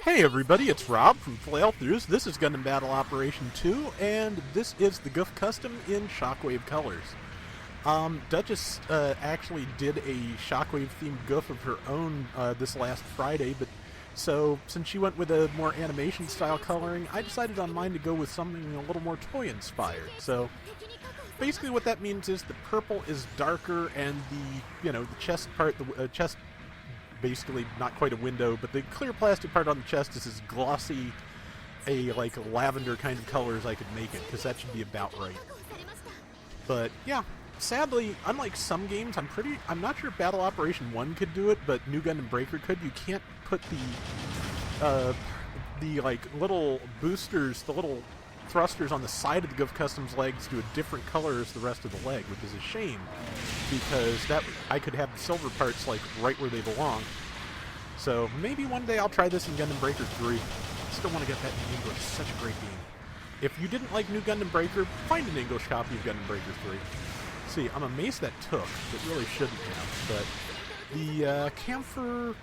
Hey everybody, it's Rob from Flailthroughs. This is Gundam Battle Operation 2, and this is the Gouf custom in Shockwave colors. Duchess actually did a Shockwave themed Gouf of her own this last Friday, but so since she went with a more animation style coloring, I decided on mine to go with something a little more toy inspired. So basically what that means is the purple is darker and the chest part, the chest, basically not quite a window, but the clear plastic part on the chest is as glossy like lavender kind of color as I could make it, because that should be about right. But yeah, sadly, unlike some games, I'm not sure Battle Operation 1 could do it, but New Gundam Breaker could. You can't put the like little boosters, the little thrusters on the side of the Gouf Customs legs to a different color as the rest of the leg, which is a shame, because I could have the silver parts like right where they belong. So maybe one day I'll try this in Gundam Breaker 3. I still want to get that in English. It's such a great game. If you didn't like New Gundam Breaker, find an English copy of Gundam Breaker 3. See, I'm amazed that took. It really shouldn't have, but the Camphor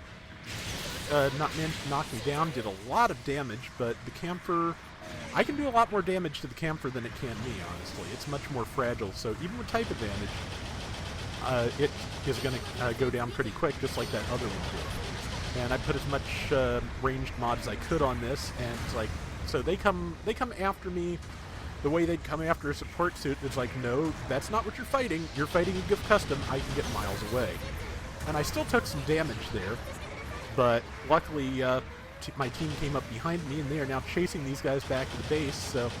not meant to knock me down, did a lot of damage, but the Camphor, I can do a lot more damage to the Camphor than it can me, honestly. It's much more fragile, so even with type advantage, it is going to go down pretty quick, just like that other one did. And I put as much ranged mod as I could on this, and it's like, so they come after me the way they'd come after a support suit. It's like, no, that's not what you're fighting. You're fighting a Gouf Custom. I can get miles away. And I still took some damage there, but luckily my team came up behind me, and they are now chasing these guys back to the base, so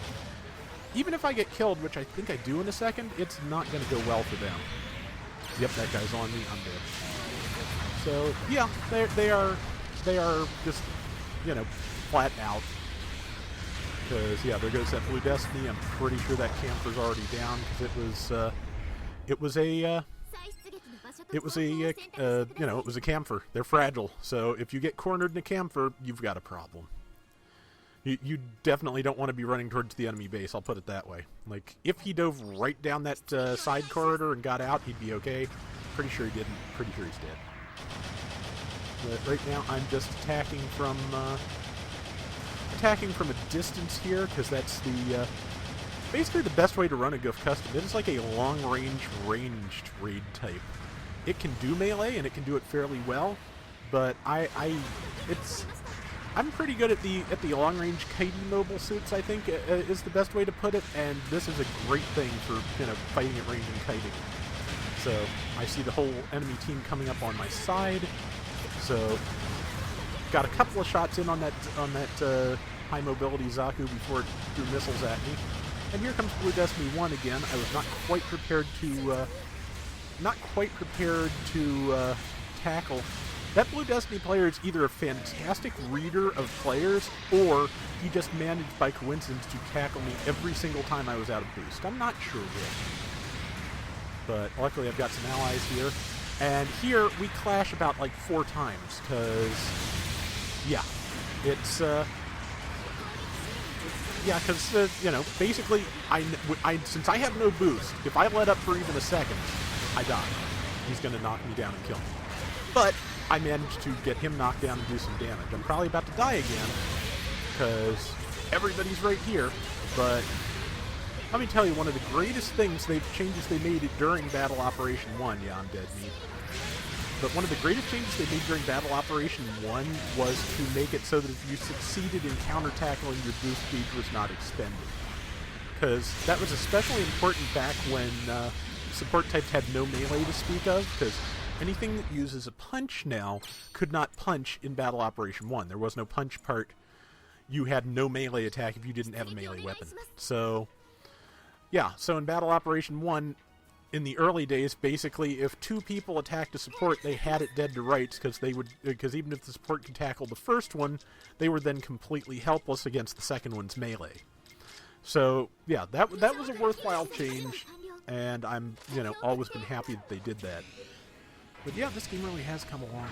even if I get killed, which I think I do in a second, it's not going to go well for them. Yep, that guy's on me. I'm dead. So yeah, they are just, flat out. Because yeah, there goes that Blue Destiny. I'm pretty sure that Camphor's already down, because it was a Camphor. They're fragile, so if you get cornered in a Camphor, you've got a problem. You definitely don't want to be running towards the enemy base, I'll put it that way. Like, if he dove right down that side corridor and got out, he'd be okay. Pretty sure he didn't. Pretty sure he's dead. But right now, I'm just attacking from a distance here, because that's the basically the best way to run a Gouf Custom. It is like a long-range ranged raid type. It can do melee, and it can do it fairly well, but I'm pretty good at the long-range kitey mobile suits, I think, is the best way to put it, and this is a great thing for, fighting at range and kiting. So, I see the whole enemy team coming up on my side, so got a couple of shots in on that high-mobility Zaku before it threw missiles at me. And here comes Blue Destiny 1 again. I was not quite prepared to tackle. That Blue Destiny player is either a fantastic reader of players, or he just managed by coincidence to tackle me every single time I was out of boost. I'm not sure which. But luckily I've got some allies here. And here we clash about like 4 times, because, yeah, it's, yeah, because, basically, since I have no boost, if I let up for even a second, I die. He's going to knock me down and kill me. But I managed to get him knocked down and do some damage. I'm probably about to die again, because everybody's right here, but let me tell you, one of the greatest changes they made during Battle Operation 1, yeah, I'm dead meat, but one of the greatest changes they made during Battle Operation 1 was to make it so that if you succeeded in counter-tackling, your boost speed was not expended. Because that was especially important back when support types had no melee to speak of, because anything that uses a punch now could not punch in Battle Operation 1. There was no punch part. You had no melee attack if you didn't have a melee weapon. So, yeah, so in Battle Operation 1, in the early days, basically, if 2 people attacked a support, they had it dead to rights, because even if the support could tackle the first one, they were then completely helpless against the second one's melee. So, yeah, that was a worthwhile change, and I'm, always been happy that they did that. But yeah, this game really has come a long way.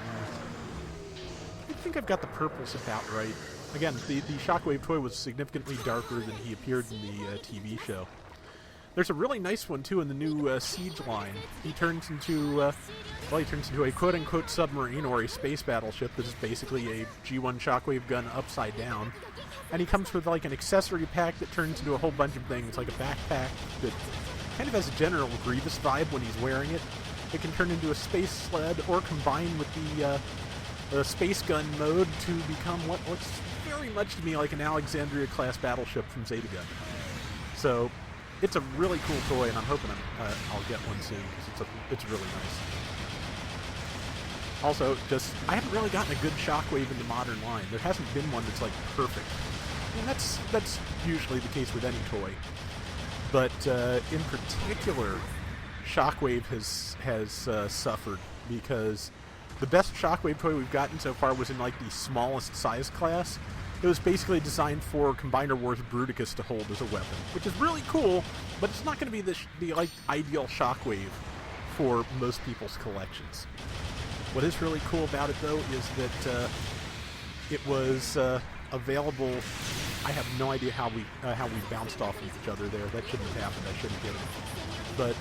I think I've got the purples about right. Again, the Shockwave toy was significantly darker than he appeared in the TV show. There's a really nice one, too, in the new Siege line. He turns into a quote-unquote submarine or a space battleship that is basically a G1 Shockwave gun upside down. And he comes with, like, an accessory pack that turns into a whole bunch of things, like a backpack that kind of has a General Grievous vibe when he's wearing it. It can turn into a space sled or combine with the space gun mode to become what looks very much to me like an Alexandria-class battleship from Zeta Gun. So, it's a really cool toy, and I'm hoping I'll get one soon, because it's really nice. Also, I haven't really gotten a good Shockwave in the modern line. There hasn't been one that's, like, perfect. And that's usually the case with any toy. But in particular, Shockwave has suffered, because the best Shockwave toy we've gotten so far was in, like, the smallest size class. It was basically designed for Combiner Wars Bruticus to hold as a weapon, which is really cool, but it's not going to be the like, ideal Shockwave for most people's collections. What is really cool about it, though, is that it was available. I have no idea how we bounced off of each other there. That shouldn't have happened. I shouldn't have hit him. But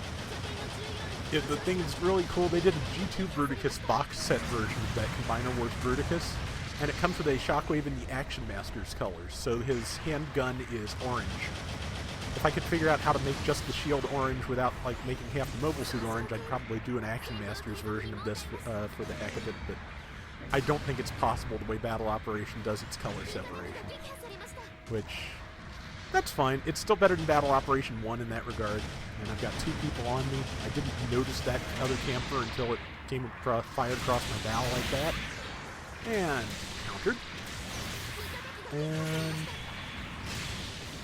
the thing that's really cool, they did a G2 Bruticus box set version of that Combiner Wars Bruticus, and it comes with a Shockwave in the Action Master's colors, so his handgun is orange. If I could figure out how to make just the shield orange without, like, making half the mobile suit orange, I'd probably do an Action Master's version of this for the heck of it, but I don't think it's possible the way Battle Operation does its color separation. Which, that's fine. It's still better than Battle Operation 1 in that regard. And I've got 2 people on me. I didn't notice that other camper until it fired across my bow like that. And countered. And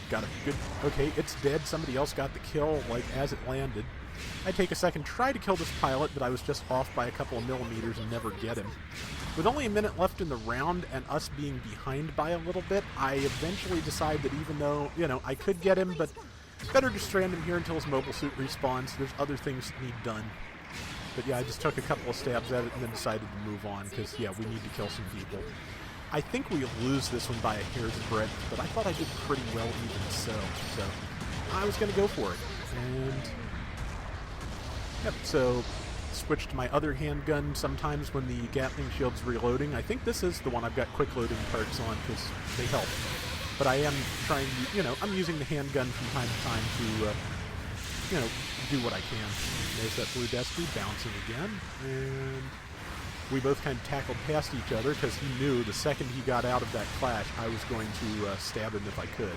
got a good... Okay, it's dead. Somebody else got the kill, like, as it landed. I take a second, try to kill this pilot, but I was just off by a couple of millimeters and never get him. With only a minute left in the round and us being behind by a little bit, I eventually decide that even though, I could get him, but better to strand him here until his mobile suit respawns. There's other things that need done. But yeah, I just took a couple of stabs at it and then decided to move on, because, yeah, we need to kill some people. I think we lose this one by a hair's breadth, but I thought I did pretty well even so I was going to go for it. And yep, so switch to my other handgun sometimes when the Gatling shield's reloading. I think this is the one I've got quick loading parts on because they help. But I am trying to, I'm using the handgun from time to time to, do what I can. There's that blue Destiny bouncing again, and we both kind of tackled past each other because he knew the second he got out of that clash, I was going to stab him if I could.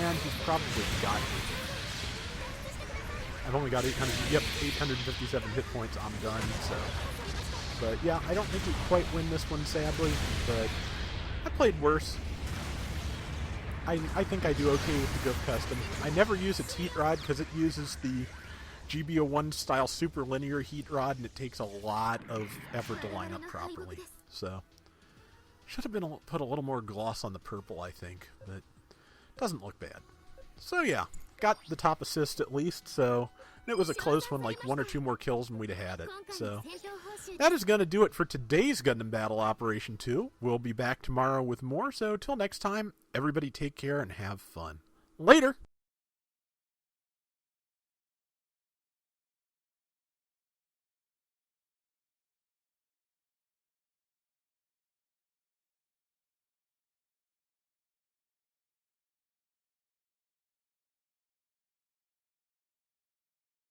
And he's probably got me. I've only got 857 hit points. I'm done, so. But yeah, I don't think we quite win this one, sadly, but I played worse. I think I do okay with the Gouf Custom. I never use its heat rod because it uses the GBO1 style super linear heat rod, and it takes a lot of effort to line up properly. So, should have been put a little more gloss on the purple, I think, but doesn't look bad. So yeah, got the top assist at least, so it was a close one, like 1 or 2 more kills and we'd have had it. So that is going to do it for today's Gundam Battle Operation 2. We'll be back tomorrow with more, so till next time, everybody take care and have fun. Later!